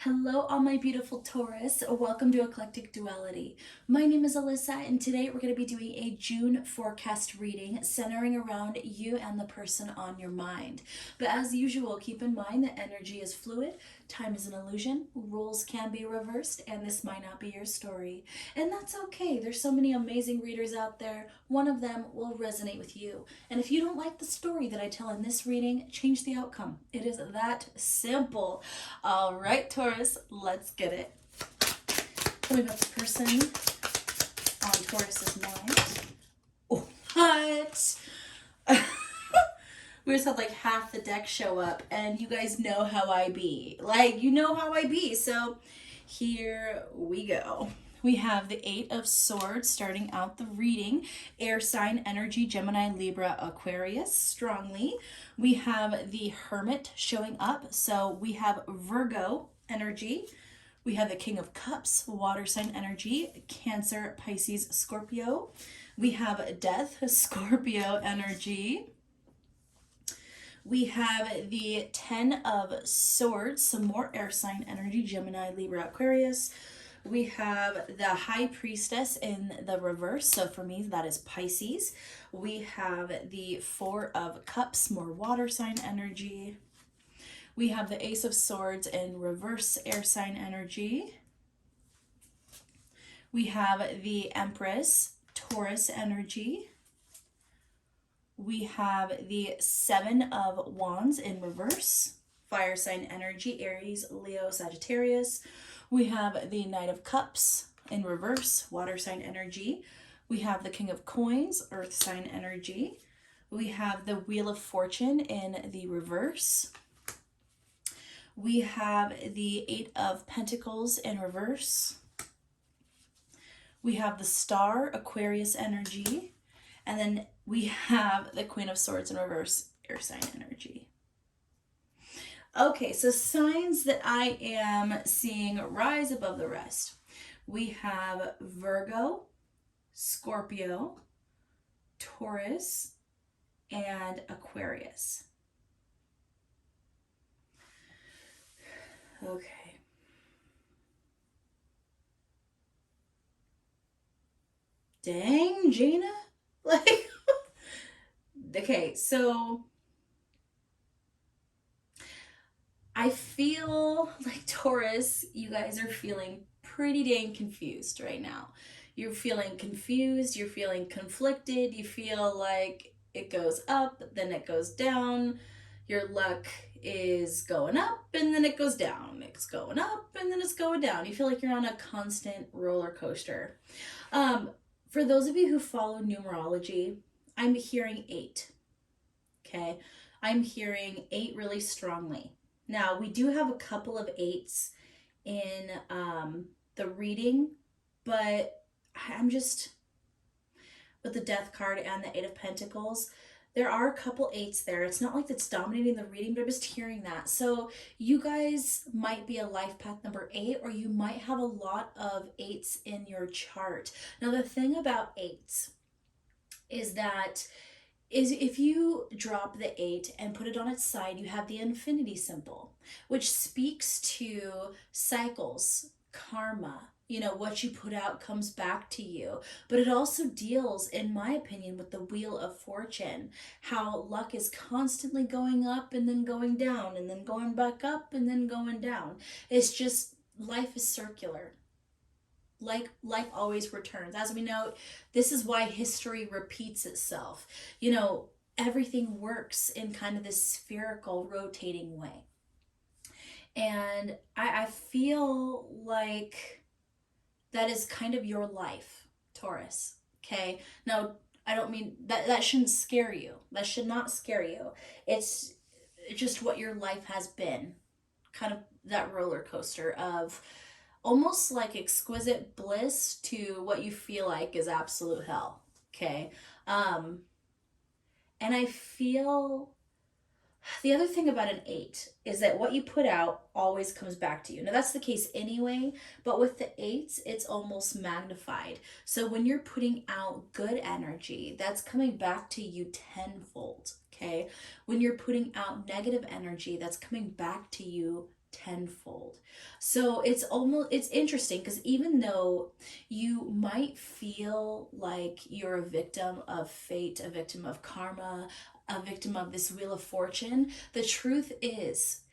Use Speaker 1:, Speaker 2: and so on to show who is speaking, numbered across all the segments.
Speaker 1: Hello, all my beautiful Taurus. Welcome to Eclectic Duality. My name is Alyssa, and today we're going to be doing a June forecast reading centering around you and the person on your mind. But as usual, keep in mind that energy is fluid, time is an illusion, rules can be reversed, and this might not be your story. And that's okay. There's so many amazing readers out there. One of them will resonate with you. And if you don't like the story that I tell in this reading, change the outcome. It is that simple. All right, Taurus, let's get it. Tell me about this person on Taurus's mind. Oh, what? We just had like half the deck show up, and you guys know how I be. Like, you know how I be. So here we go. We have the Eight of Swords starting out the reading. Air sign energy, Gemini, Libra, Aquarius, strongly. We have the Hermit showing up. So we have Virgo energy. We have the King of Cups, water sign energy, Cancer, Pisces, Scorpio. We have Death, Scorpio energy. We have the Ten of Swords, some more air sign energy, Gemini, Libra, Aquarius. We have the High Priestess in the reverse, so for me that is Pisces. We have the Four of Cups, more water sign energy. We have the Ace of Swords in reverse, air sign energy. We have the Empress, Taurus energy. We have the Seven of Wands in reverse, fire sign energy, Aries, Leo, Sagittarius. We have the Knight of Cups in reverse, water sign energy. We have the King of Coins, earth sign energy. We have the Wheel of Fortune in the reverse. We have the Eight of Pentacles in reverse. We have the Star, Aquarius energy. And then we have the Queen of Swords in reverse, air sign energy. Okay, so signs that I am seeing rise above the rest. We have Virgo, Scorpio, Taurus, and Aquarius. Okay. Dang, Gina? Like, okay, so I feel like Taurus, you guys are feeling pretty dang confused right now. You're feeling confused, you're feeling conflicted, you feel like it goes up, then it goes down. Your luck is going up and then it goes down. It's going up and then it's going down. You feel like you're on a constant roller coaster. For those of you who follow numerology, I'm hearing 8. Okay, I'm hearing 8 really strongly. Now, we do have a couple of 8s in the reading, but I'm just, with the Death card and the Eight of Pentacles, there are a couple 8s there. It's not like that's dominating the reading, but I'm just hearing that. So you guys might be a life path number 8, or you might have a lot of 8s in your chart. Now, the thing about 8s is that if you drop the 8 and put it on its side, you have the infinity symbol, which speaks to cycles, karma. You know, what you put out comes back to you. But it also deals, in my opinion, with the Wheel of Fortune, how luck is constantly going up and then going down and then going back up and then going down. It's just, life is circular. Like life always returns. As we know, this is why history repeats itself. You know, everything works in kind of this spherical, rotating way. And I feel like that is kind of your life, Taurus. Okay? Now, I don't mean that shouldn't scare you. That should not scare you. It's just what your life has been. Kind of that roller coaster of almost like exquisite bliss to what you feel like is absolute hell. Okay? And I feel the other thing about an 8 is that what you put out always comes back to you. Now, that's the case anyway, but with the 8s, it's almost magnified. So when you're putting out good energy, that's coming back to you tenfold, okay? When you're putting out negative energy, that's coming back to you tenfold. So it's interesting because even though you might feel like you're a victim of fate, a victim of karma, a victim of this wheel of fortune, the truth is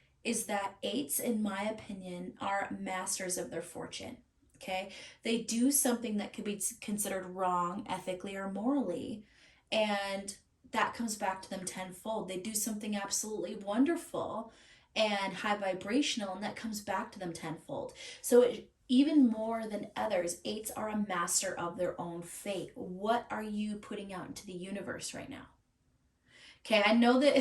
Speaker 1: that eights, in my opinion, are masters of their fortune. Okay, they do something that could be considered wrong ethically or morally, and that comes back to them tenfold. They do something absolutely wonderful and high vibrational, and that comes back to them tenfold. So even more than others, eights are a master of their own fate. What are you putting out into the universe right now? Okay, I know that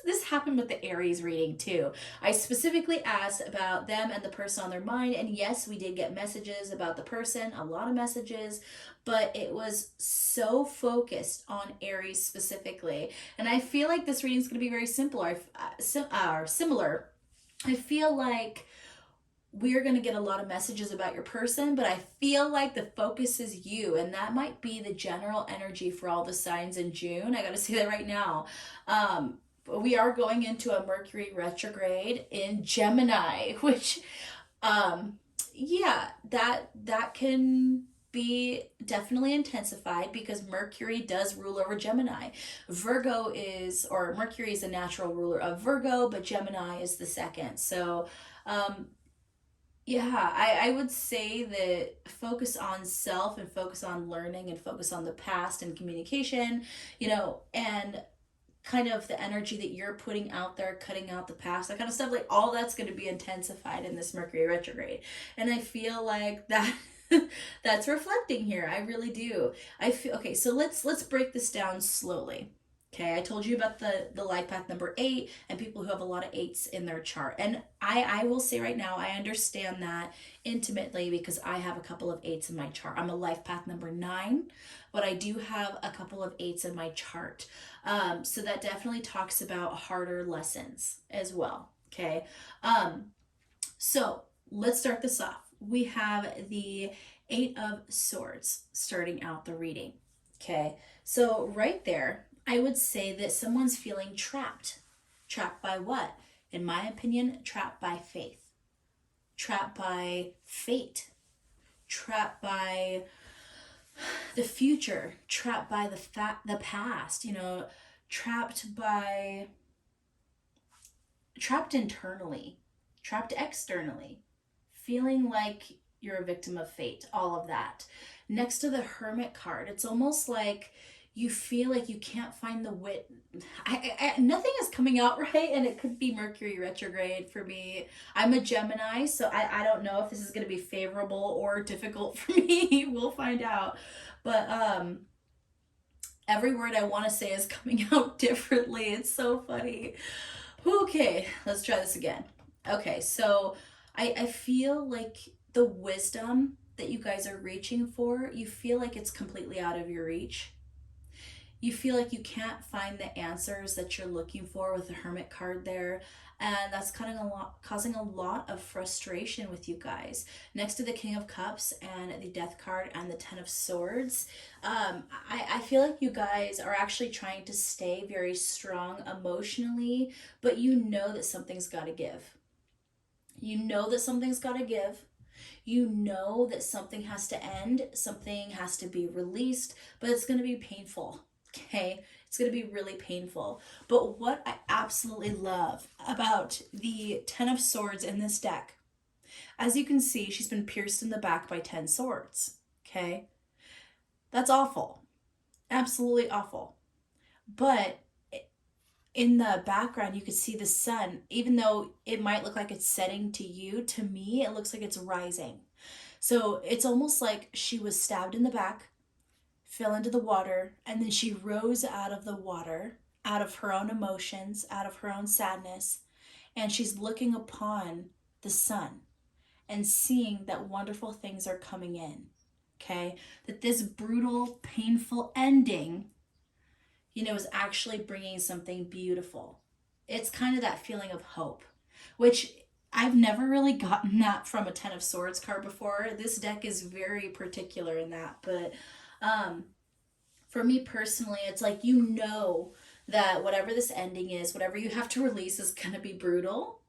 Speaker 1: this happened with the Aries reading too. I specifically asked about them and the person on their mind, and yes, we did get messages about the person, a lot of messages, but it was so focused on Aries specifically. And I feel like this reading is going to be very simple or similar. I feel like we're going to get a lot of messages about your person, but I feel like the focus is you, and that might be the general energy for all the signs in June. I got to say that right now. We are going into a Mercury retrograde in Gemini, which, yeah, that can be definitely intensified because Mercury does rule over Gemini. Mercury is a natural ruler of Virgo, but Gemini is the second. So, yeah, I would say that focus on self and focus on learning and focus on the past and communication, and kind of the energy that you're putting out there, cutting out the past, that kind of stuff, like all that's going to be intensified in this Mercury retrograde. And I feel like that that's reflecting here. I really do. I feel okay, so let's break this down slowly. Okay, I told you about the life path number 8 and people who have a lot of 8s in their chart. And I will say right now, I understand that intimately because I have a couple of 8s in my chart. I'm a life path number 9, but I do have a couple of 8s in my chart. So that definitely talks about harder lessons as well. Okay, so let's start this off. We have the 8 of Swords starting out the reading. Okay, so right there, I would say that someone's feeling trapped. Trapped by what? In my opinion, trapped by faith. Trapped by fate. Trapped by the future. Trapped by the past, trapped internally, trapped externally, feeling like you're a victim of fate, all of that. Next to the Hermit card, it's almost like you feel like you can't find the wit. Nothing is coming out right, and it could be Mercury retrograde for me. I'm a Gemini, so I don't know if this is going to be favorable or difficult for me. We'll find out. But every word I want to say is coming out differently. It's so funny. Okay, let's try this again. Okay, so I feel like the wisdom that you guys are reaching for, you feel like it's completely out of your reach. You feel like you can't find the answers that you're looking for with the Hermit card there, and that's causing a lot of frustration with you guys. Next to the King of Cups and the Death card and the Ten of Swords, I feel like you guys are actually trying to stay very strong emotionally, but you know that something's got to give. You know that something's got to give. You know that something has to end, something has to be released, but it's going to be painful. Okay, it's going to be really painful. But what I absolutely love about the Ten of Swords in this deck, as you can see, she's been pierced in the back by 10 swords. Okay, that's awful. Absolutely awful. But in the background, you could see the sun. Even though it might look like it's setting to you, to me, it looks like it's rising. So it's almost like she was stabbed in the back, fell into the water, and then she rose out of the water, out of her own emotions, out of her own sadness, and she's looking upon the sun and seeing that wonderful things are coming in. Okay, that this brutal, painful ending, is actually bringing something beautiful. It's kind of that feeling of hope, which I've never really gotten that from a Ten of Swords card before. This deck is very particular in that, but for me personally, it's like that whatever this ending is, whatever you have to release is going to be brutal,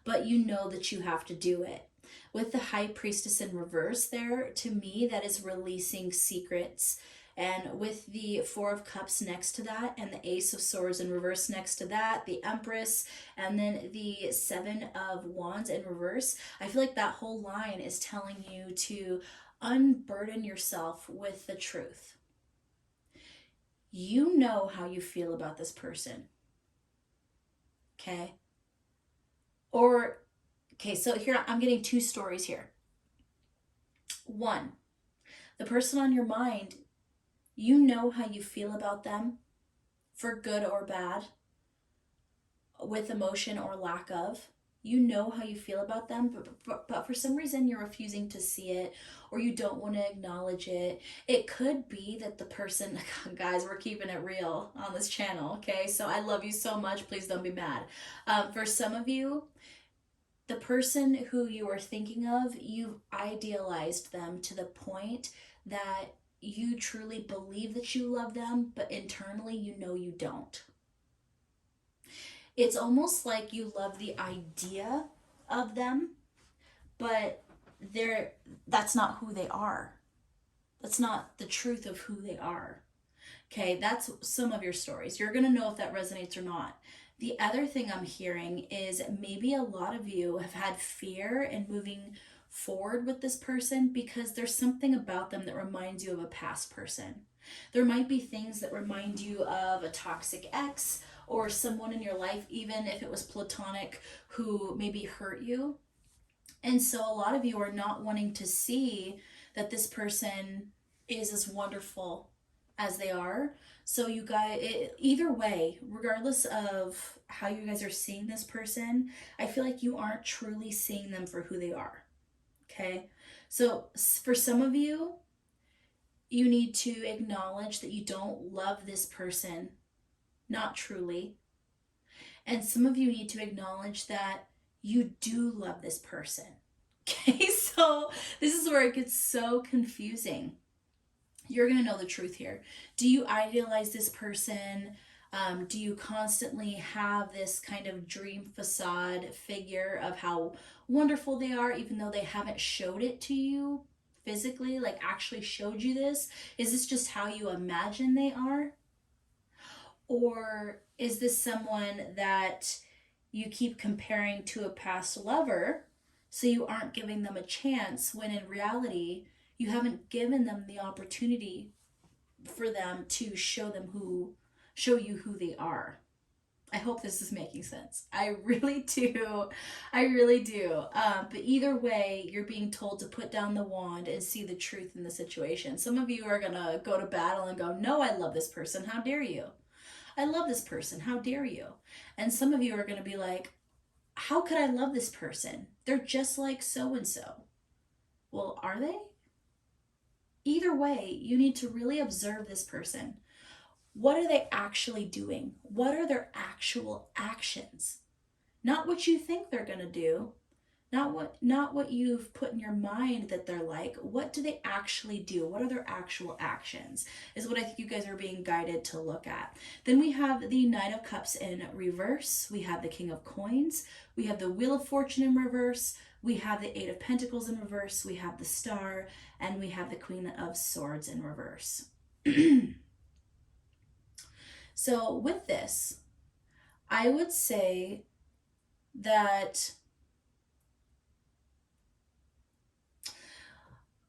Speaker 1: but you know that you have to do it. With the High Priestess in reverse there, to me, that is releasing secrets. And with the Four of Cups next to that, and the Ace of Swords in reverse next to that, the Empress, and then the Seven of Wands in reverse, I feel like that whole line is telling you to unburden yourself with the truth. You know how you feel about this person. Okay? Okay, so here I'm getting two stories here. One, the person on your mind, you know how you feel about them, for good or bad, with emotion or lack of. You know how you feel about them, but for some reason you're refusing to see it, or you don't want to acknowledge it. It could be that the person, guys, we're keeping it real on this channel, okay? So I love you so much. Please don't be mad. For some of you, the person who you are thinking of, you've idealized them to the point that you truly believe that you love them, but internally you know you don't. It's almost like you love the idea of them, but that's not who they are. That's not the truth of who they are. Okay, that's some of your stories. You're going to know if that resonates or not. The other thing I'm hearing is maybe a lot of you have had fear in moving forward with this person because there's something about them that reminds you of a past person. There might be things that remind you of a toxic ex or someone in your life, even if it was platonic, who maybe hurt you. And so a lot of you are not wanting to see that this person is as wonderful as they are. So you guys, either way, regardless of how you guys are seeing this person, I feel like you aren't truly seeing them for who they are. Okay? So for some of you, you need to acknowledge that you don't love this person, not truly. And some of you need to acknowledge that you do love this person. Okay, so this is where it gets so confusing. You're going to know the truth here. Do you idealize this person? Do you constantly have this kind of dream facade figure of how wonderful they are, even though they haven't showed it to you physically, like actually showed you this? Is this just how you imagine they are? Or is this someone that you keep comparing to a past lover, so you aren't giving them a chance, when in reality you haven't given them the opportunity for them to show you who they are? I hope this is making sense. I really do. I really do. But either way, you're being told to put down the wand and see the truth in the situation. Some of you are going to go to battle and go, no, I love this person. How dare you? I love this person. How dare you? And some of you are going to be like, how could I love this person? They're just like so-and-so. Well, are they? Either way, you need to really observe this person. What are they actually doing? What are their actual actions? Not what you think they're going to do. Not what you've put in your mind that they're like. What do they actually do? What are their actual actions? Is what I think you guys are being guided to look at. Then we have the Nine of Cups in reverse. We have the King of Coins. We have the Wheel of Fortune in reverse. We have the Eight of Pentacles in reverse. We have the Star. And we have the Queen of Swords in reverse. So with this, I would say that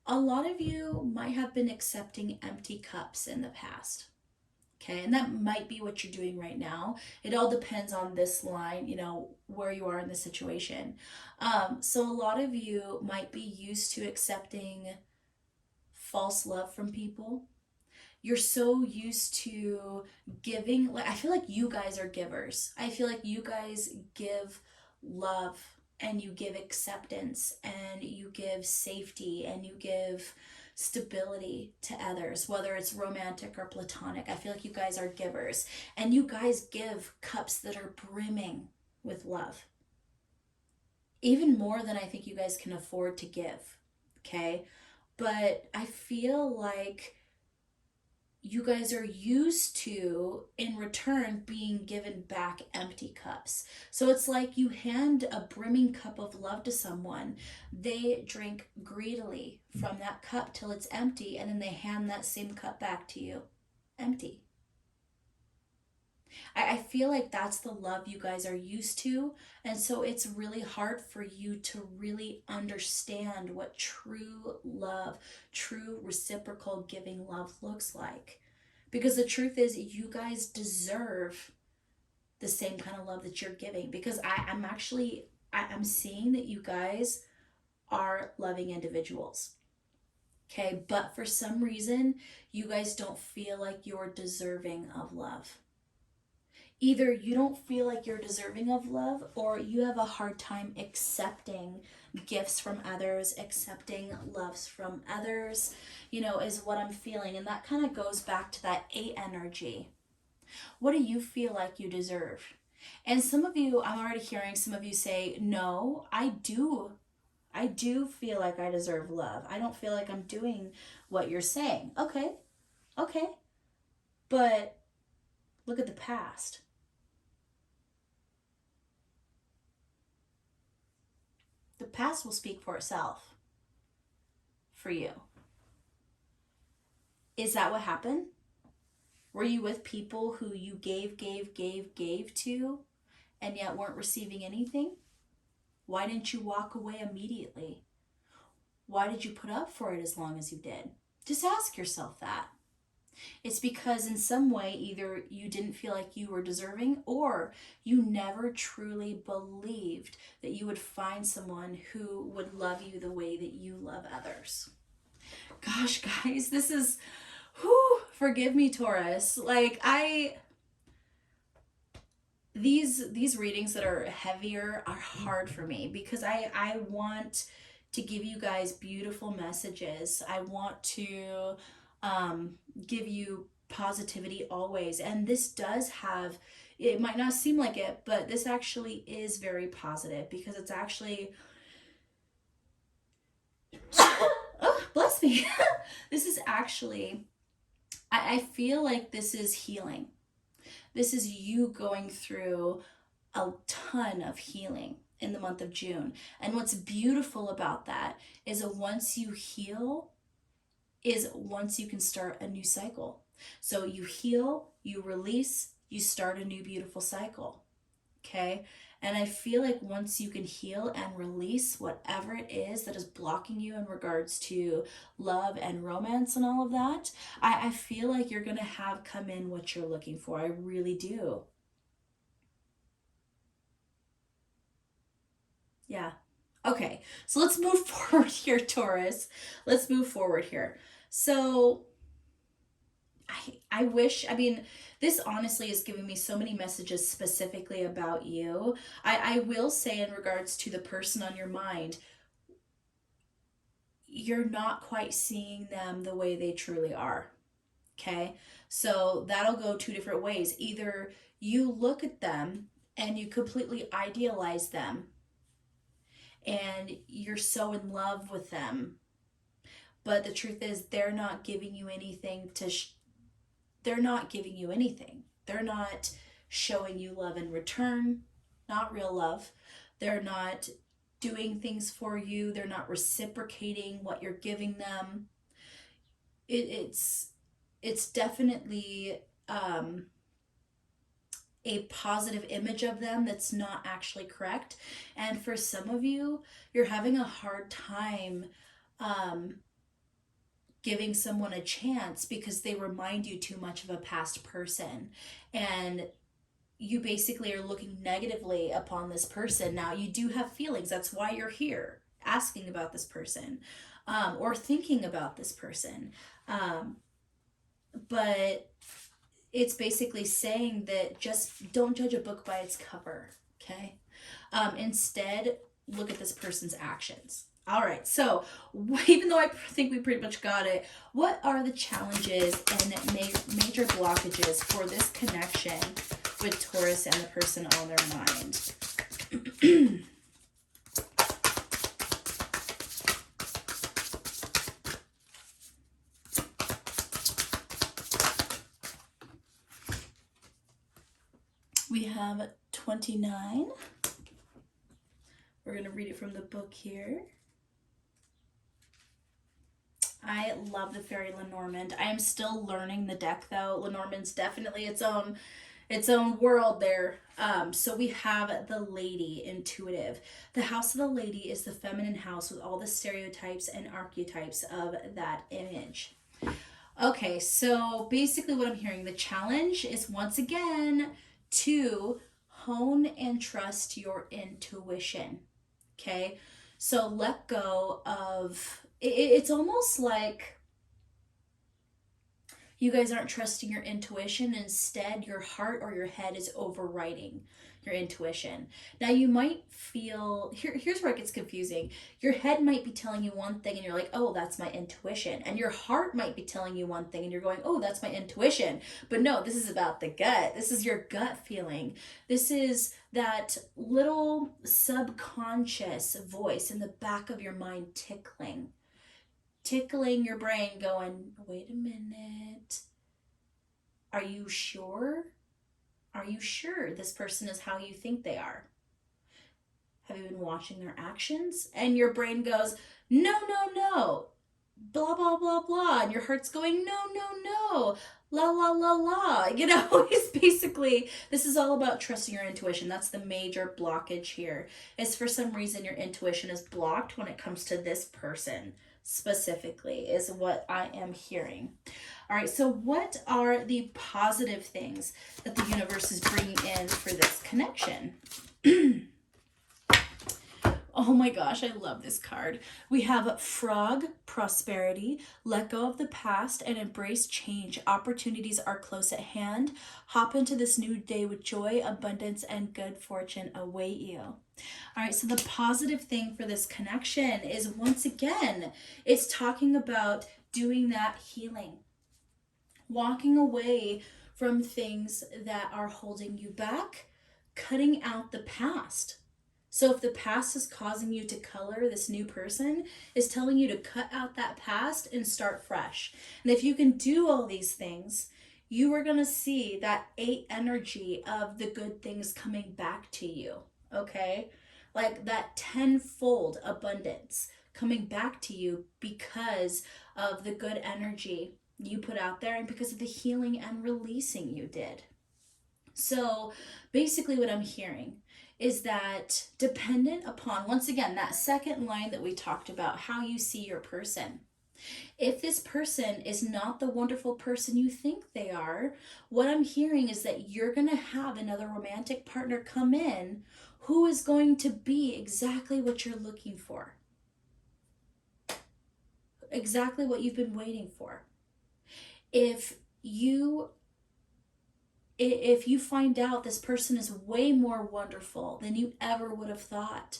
Speaker 1: a lot of you might have been accepting empty cups in the past. Okay, and that might be what you're doing right now. It all depends on this line, where you are in the situation. So a lot of you might be used to accepting false love from people. You're so used to giving. Like, I feel like you guys are givers. I feel like you guys give love, and you give acceptance, and you give safety, and you give stability to others, whether it's romantic or platonic. I feel like you guys are givers, and you guys give cups that are brimming with love, even more than I think you guys can afford to give. Okay, but I feel like you guys are used to, in return, being given back empty cups. So it's like you hand a brimming cup of love to someone, they drink greedily from that cup till it's empty, and then they hand that same cup back to you empty. I feel like that's the love you guys are used to. And so it's really hard for you to really understand what true love, true reciprocal giving love looks like. Because the truth is, you guys deserve the same kind of love that you're giving. Because I'm seeing that you guys are loving individuals. Okay, but for some reason, you guys don't feel like you're deserving of love. Either you don't feel like you're deserving of love, or you have a hard time accepting gifts from others, accepting loves from others, is what I'm feeling. And that kind of goes back to that 8 energy. What do you feel like you deserve? And some of you, I'm already hearing some of you say, no, I do. I do feel like I deserve love. I don't feel like I'm doing what you're saying. Okay. But look at the past. The past will speak for itself for you. Is that what happened? Were you with people who you gave to, and yet weren't receiving anything? Why didn't you walk away immediately? Why did you put up for it as long as you did? Just ask yourself that. It's because in some way, either you didn't feel like you were deserving, or you never truly believed that you would find someone who would love you the way that you love others. Gosh, guys, this is, forgive me, Taurus. Like, these readings that are heavier are hard for me, because I want to give you guys beautiful messages. I want to give you positivity always. And this does have, it might not seem like it, but this actually is very positive, because it's actually, oh, bless me. This is actually, I feel like this is healing. This is you going through a ton of healing in the month of June. And what's beautiful about that is that once you heal, is once you can start a new cycle. So you heal, you release, you start a new beautiful cycle. Okay? And I feel like once you can heal and release whatever it is that is blocking you in regards to love and romance and all of that, I feel like you're going to have come in what you're looking for. I really do. Yeah. Okay, so let's move forward here, Taurus. Let's move forward here. So I wish, this honestly is giving me so many messages specifically about you. I will say, in regards to the person on your mind, you're not quite seeing them the way they truly are. Okay? So that'll go 2 different ways. Either you look at them and you completely idealize them, and you're so in love with them, but the truth is they're not giving you anything they're not giving you anything. They're not showing you love in return, not real love. They're not doing things for you. They're not reciprocating what you're giving them. It's definitely a positive image of them that's not actually correct. And for some of you, you're having a hard time giving someone a chance because they remind you too much of a past person, and you basically are looking negatively upon this person. Now, you do have feelings. That's why you're here asking about this person, or thinking about this person. But it's basically saying that just don't judge a book by its cover, okay? Instead, look at this person's actions. All right, so even though I think we pretty much got it, what are the challenges and major blockages for this connection with Taurus and the person on their mind? have 29. We're going to read it from the book here. I love the Fairy Lenormand. I am still learning the deck though. Lenormand's definitely its own world there. So we have the Lady, intuitive. The house of the Lady is the feminine house with all the stereotypes and archetypes of that image. Okay, so basically what I'm hearing, the challenge is once again to hone and trust your intuition. Okay, so let go of, it's almost like you guys aren't trusting your intuition. Instead, your heart or your head is overriding your intuition. Now, you might feel, here's where it gets confusing. Your head might be telling you one thing and you're like, oh, that's my intuition. And your heart might be telling you one thing and you're going, oh, that's my intuition. But no, this is about the gut. This is your gut feeling. This is that little subconscious voice in the back of your mind tickling your brain going, wait a minute, are you sure? Are you sure this person is how you think they are? Have you been watching their actions? And your brain goes, no, blah, blah, blah, blah. And your heart's going, no, la, la, la, la. You know, it's basically, this is all about trusting your intuition. That's the major blockage here, is for some reason your intuition is blocked when it comes to this person. Specifically is what I am hearing. All right, so what are the positive things that the universe is bringing in for this connection? Oh my gosh, I love this card. We have Frog, prosperity, let go of the past and embrace change. Opportunities are close at hand. Hop into this new day with joy, abundance, and good fortune await you. All right, so the positive thing for this connection is, once again, it's talking about doing that healing. Walking away from things that are holding you back, cutting out the past. So if the past is causing you to color, this new person is telling you to cut out that past and start fresh. And if you can do all these things, you are going to see that 8 energy of the good things coming back to you. Okay? Like that tenfold abundance coming back to you because of the good energy you put out there and because of the healing and releasing you did. So basically what I'm hearing is that, dependent upon, once again, that second line that we talked about, how you see your person. If this person is not the wonderful person you think they are, what I'm hearing is that you're going to have another romantic partner come in who is going to be exactly what you're looking for. Exactly what you've been waiting for. If you find out this person is way more wonderful than you ever would have thought,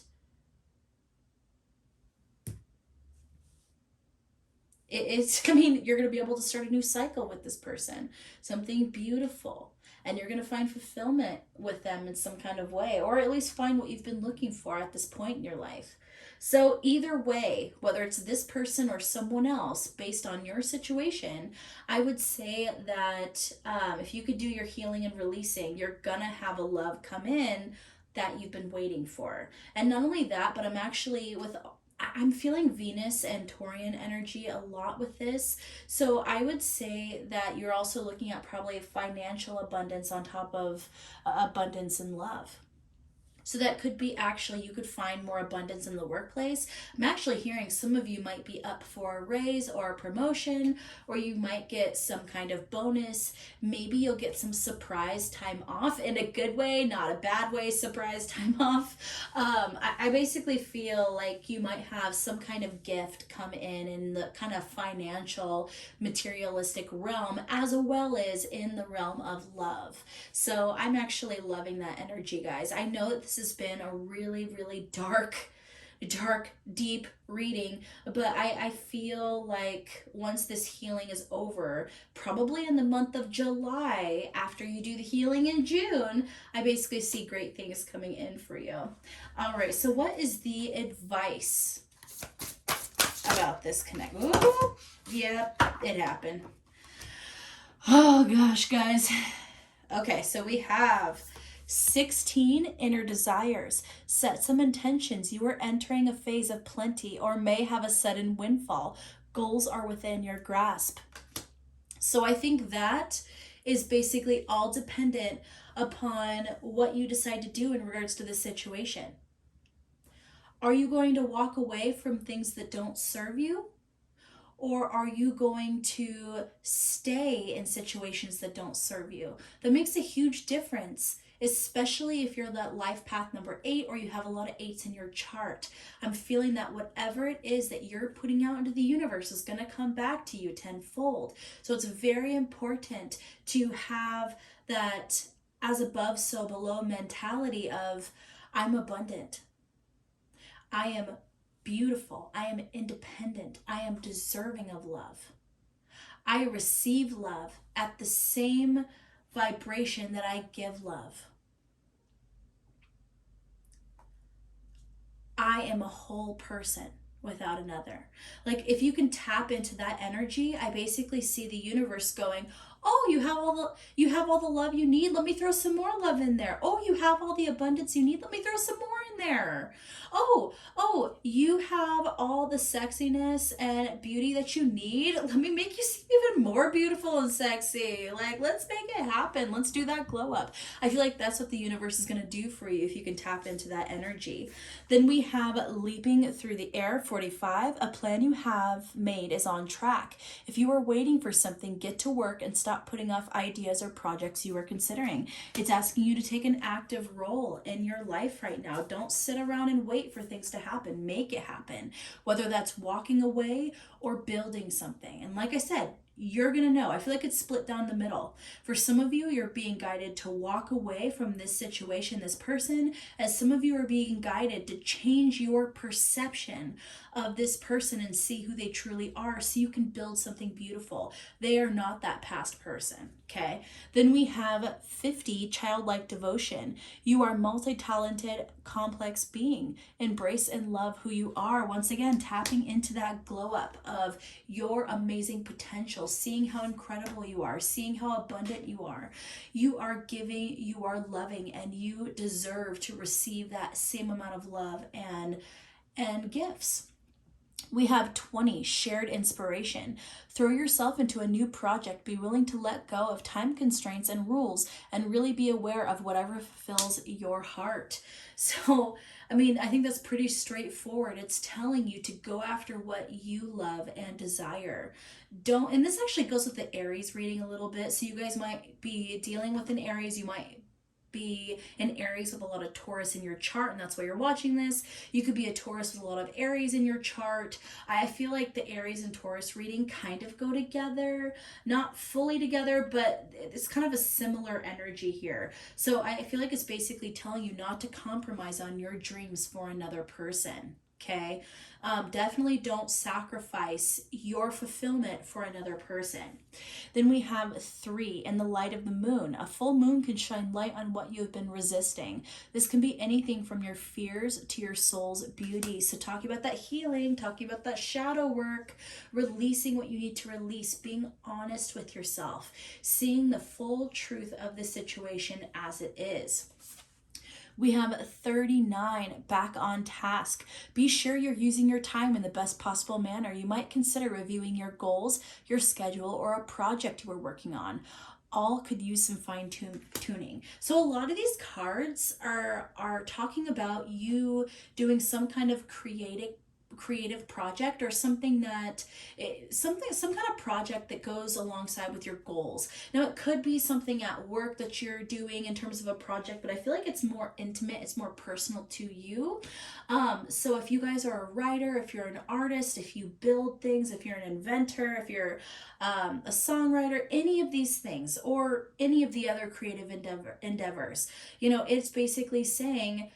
Speaker 1: you're going to be able to start a new cycle with this person, something beautiful, and you're going to find fulfillment with them in some kind of way, or at least find what you've been looking for at this point in your life. So either way, whether it's this person or someone else, based on your situation, I would say that if you could do your healing and releasing, you're gonna have a love come in that you've been waiting for. And not only that, but I'm feeling Venus and Taurian energy a lot with this. So I would say that you're also looking at probably financial abundance on top of abundance in love. So that could be, actually, you could find more abundance in the workplace. I'm actually hearing some of you might be up for a raise or a promotion, or you might get some kind of bonus. Maybe you'll get some surprise time off in a good way, not a bad way, surprise time off. I basically feel like you might have some kind of gift come in the kind of financial, materialistic realm, as well as in the realm of love. So I'm actually loving that energy, guys. I know that this has been a really, really dark, deep reading, but I feel like once this healing is over, probably in the month of July, after you do the healing in June, I basically see great things coming in for you. All right, so what is the advice about this connect? Ooh, yep, it happened. Oh gosh, guys. Okay, so we have 16, inner desires. Set some intentions. You are entering a phase of plenty or may have a sudden windfall. Goals are within your grasp. So I think that is basically all dependent upon what you decide to do in regards to this situation. Are you going to walk away from things that don't serve you? Or are you going to stay in situations that don't serve you? That makes a huge difference, especially if you're that life path number 8 or you have a lot of 8s in your chart. I'm feeling that whatever it is that you're putting out into the universe is going to come back to you tenfold. So it's very important to have that as above, so below mentality of I'm abundant. I am beautiful. I am independent. I am deserving of love. I receive love at the same vibration that I give love. I am a whole person without another. Like if you can tap into that energy, I basically see the universe going, "Oh, you have all the love you need. Let me throw some more love in there. Oh, you have all the abundance you need. Let me throw some more in there. Oh, you have all the sexiness and beauty that you need. Let me make you seem even more beautiful and sexy. Like, let's make it happen. Let's do that glow up." I feel like that's what the universe is going to do for you if you can tap into that energy. Then we have leaping through the air, 45. A plan you have made is on track. If you are waiting for something, get to work and stop putting off ideas or projects you are considering. It's asking you to take an active role in your life right now. Don't sit around and wait for things to happen. Make it happen, whether that's walking away or building something. And like I said, you're going to know. I feel like it's split down the middle. For some of you, you're being guided to walk away from this situation, this person, as some of you are being guided to change your perception of this person and see who they truly are so you can build something beautiful. They are not that past person, okay? Then we have 50, childlike devotion. You are multi-talented, complex being. Embrace and love who you are. Once again, tapping into that glow up of your amazing potential, seeing how incredible you are, seeing how abundant you are. You are giving, you are loving, and you deserve to receive that same amount of love and gifts. We have 20, shared inspiration. Throw yourself into a new project. Be willing to let go of time constraints and rules and really be aware of whatever fulfills your heart. So, I mean, I think that's pretty straightforward. It's telling you to go after what you love and desire. Don't, and this actually goes with the Aries reading a little bit. So you guys might be dealing with an Aries. You might be an Aries with a lot of Taurus in your chart, and that's why you're watching this. You could be a Taurus with a lot of Aries in your chart. I feel like the Aries and Taurus reading kind of go together, not fully together, but it's kind of a similar energy here. So I feel like it's basically telling you not to compromise on your dreams for another person. Okay, definitely don't sacrifice your fulfillment for another person. Then we have 3, in the light of the moon. A full moon can shine light on what you have been resisting. This can be anything from your fears to your soul's beauty. So talking about that healing, talking about that shadow work, releasing what you need to release, being honest with yourself, seeing the full truth of the situation as it is. We have 39, back on task. Be sure you're using your time in the best possible manner. You might consider reviewing your goals, your schedule, or a project you are working on. All could use some fine tuning. So a lot of these cards are talking about you doing some kind of creative project or something that some kind of project that goes alongside with your goals. Now it could be something at work that you're doing in terms of a project, but I feel like it's more intimate, it's more personal to you. So if you guys are a writer, if you're an artist, if you build things, if you're an inventor, if you're a songwriter, any of these things or any of the other creative endeavors, you know, it's basically saying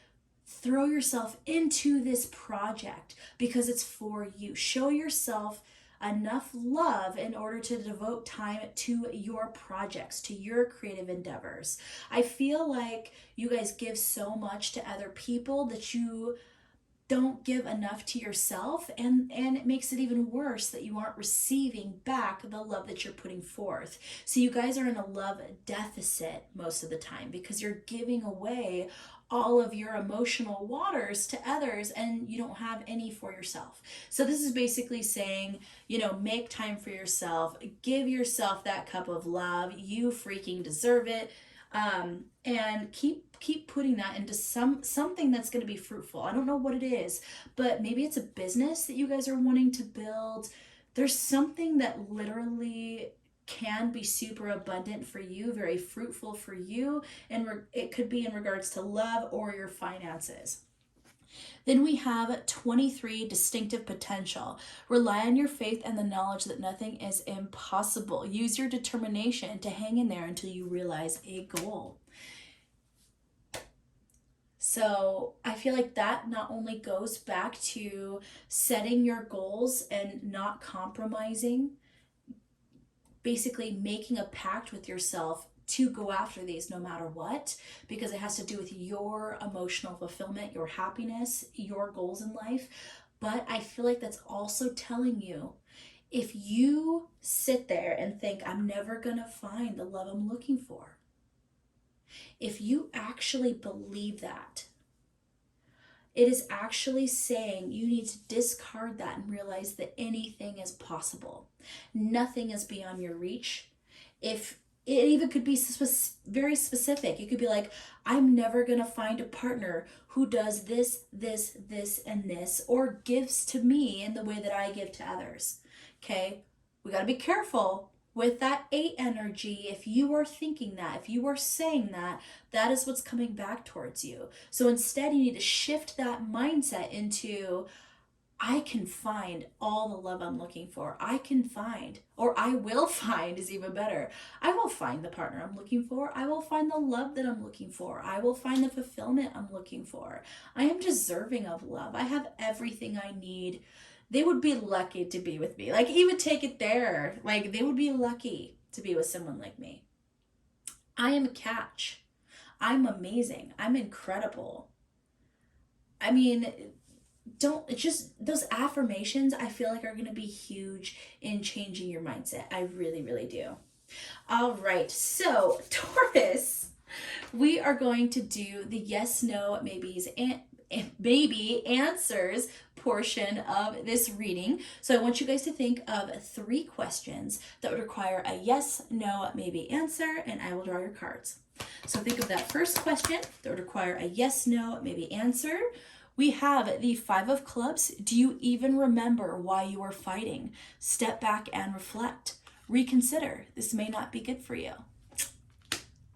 Speaker 1: throw yourself into this project because it's for you. Show yourself enough love in order to devote time to your projects, to your creative endeavors. I feel like you guys give so much to other people that you don't give enough to yourself, and it makes it even worse that you aren't receiving back the love that you're putting forth. So you guys are in a love deficit most of the time because you're giving away all of your emotional waters to others and you don't have any for yourself. So this is basically saying, make time for yourself, give yourself that cup of love. You freaking deserve it. And keep putting that into something that's going to be fruitful. I don't know what it is, but maybe it's a business that you guys are wanting to build. There's something that literally can be super abundant for you, very fruitful for you, and it could be in regards to love or your finances. Then we have 23, distinctive potential. Rely on your faith and the knowledge that nothing is impossible. Use your determination to hang in there until you realize a goal. So I feel like that not only goes back to setting your goals and not compromising, basically making a pact with yourself to go after these no matter what, because it has to do with your emotional fulfillment, your happiness, your goals in life. But I feel like that's also telling you, if you sit there and think, I'm never gonna find the love I'm looking for, if you actually believe that, it is actually saying you need to discard that and realize that anything is possible. Nothing is beyond your reach. If it even could be very specific. You could be like, I'm never going to find a partner who does this, this, this, and this, or gives to me in the way that I give to others. Okay? We got to be careful with that 8 energy. If you are thinking that, if you are saying that, that is what's coming back towards you. So instead, you need to shift that mindset into, I can find all the love I'm looking for. I can find, or I will find is even better. I will find the partner I'm looking for. I will find the love that I'm looking for. I will find the fulfillment I'm looking for. I am deserving of love. I have everything I need. They would be lucky to be with me. Like, even take it there. Like, they would be lucky to be with someone like me. I am a catch. I'm amazing. I'm incredible. I mean, those affirmations, I feel like, are going to be huge in changing your mindset. I really, really do. All right. So, Taurus, we are going to do the yes, no, maybes, and maybe answers portion of this reading. So I want you guys to think of 3 questions that would require a yes, no, maybe answer, and I will draw your cards. So think of that first question that would require a yes, no, maybe answer. We have the 5 of Clubs. Do you even remember why you were fighting? Step back and reflect. Reconsider. This may not be good for you.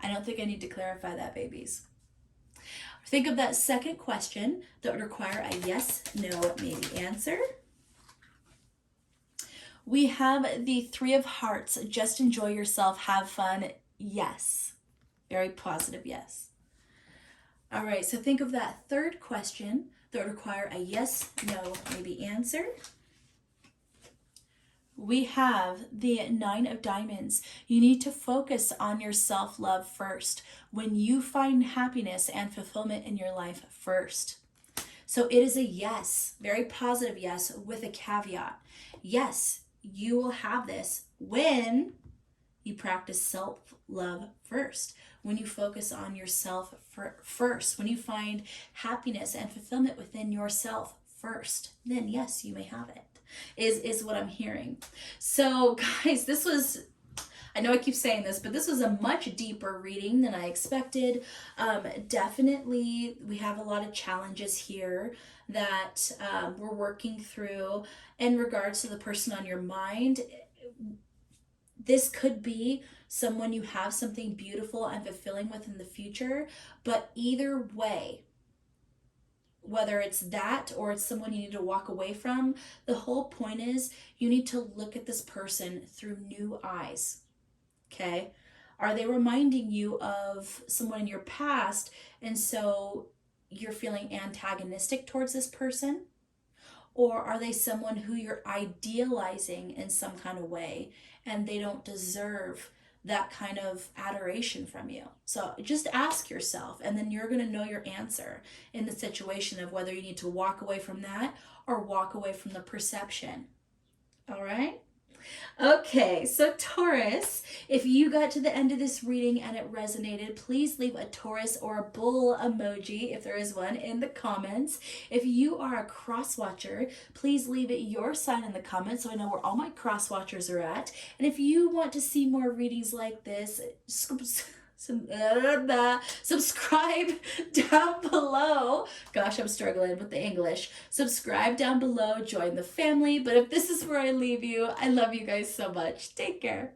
Speaker 1: I don't think I need to clarify that, babies. Think of that second question that would require a yes, no, maybe answer. We have the 3 of Hearts. Just enjoy yourself. Have fun. Yes. Very positive yes. All right, so think of that third question that would require a yes, no, maybe answer. We have the 9 of Diamonds. You need to focus on your self-love first. When you find happiness and fulfillment in your life first. So it is a yes, very positive yes, with a caveat. Yes, you will have this when you practice self-love first. When you focus on yourself first. When you find happiness and fulfillment within yourself first. Then yes, you may have it. Is what I'm hearing. So guys, this was, I know I keep saying this, but this was a much deeper reading than I expected. Definitely, we have a lot of challenges here that we're working through in regards to the person on your mind. This could be someone you have something beautiful and fulfilling with in the future, but either way, whether it's that or it's someone you need to walk away from, the whole point is you need to look at this person through new eyes. Okay? Are they reminding you of someone in your past, and so you're feeling antagonistic towards this person? Or are they someone who you're idealizing in some kind of way, and they don't deserve that kind of adoration from you. So just ask yourself, and then you're going to know your answer in the situation of whether you need to walk away from that or walk away from the perception. All right? Okay, so Taurus, if you got to the end of this reading and it resonated, please leave a Taurus or a bull emoji, if there is one, in the comments. If you are a cross watcher, please leave it your sign in the comments so I know where all my cross watchers are at. And if you want to see more readings like this, subscribe down below. Gosh, I'm struggling with the English. Subscribe down below, join the family. But if this is where I leave you, I love you guys so much. Take care.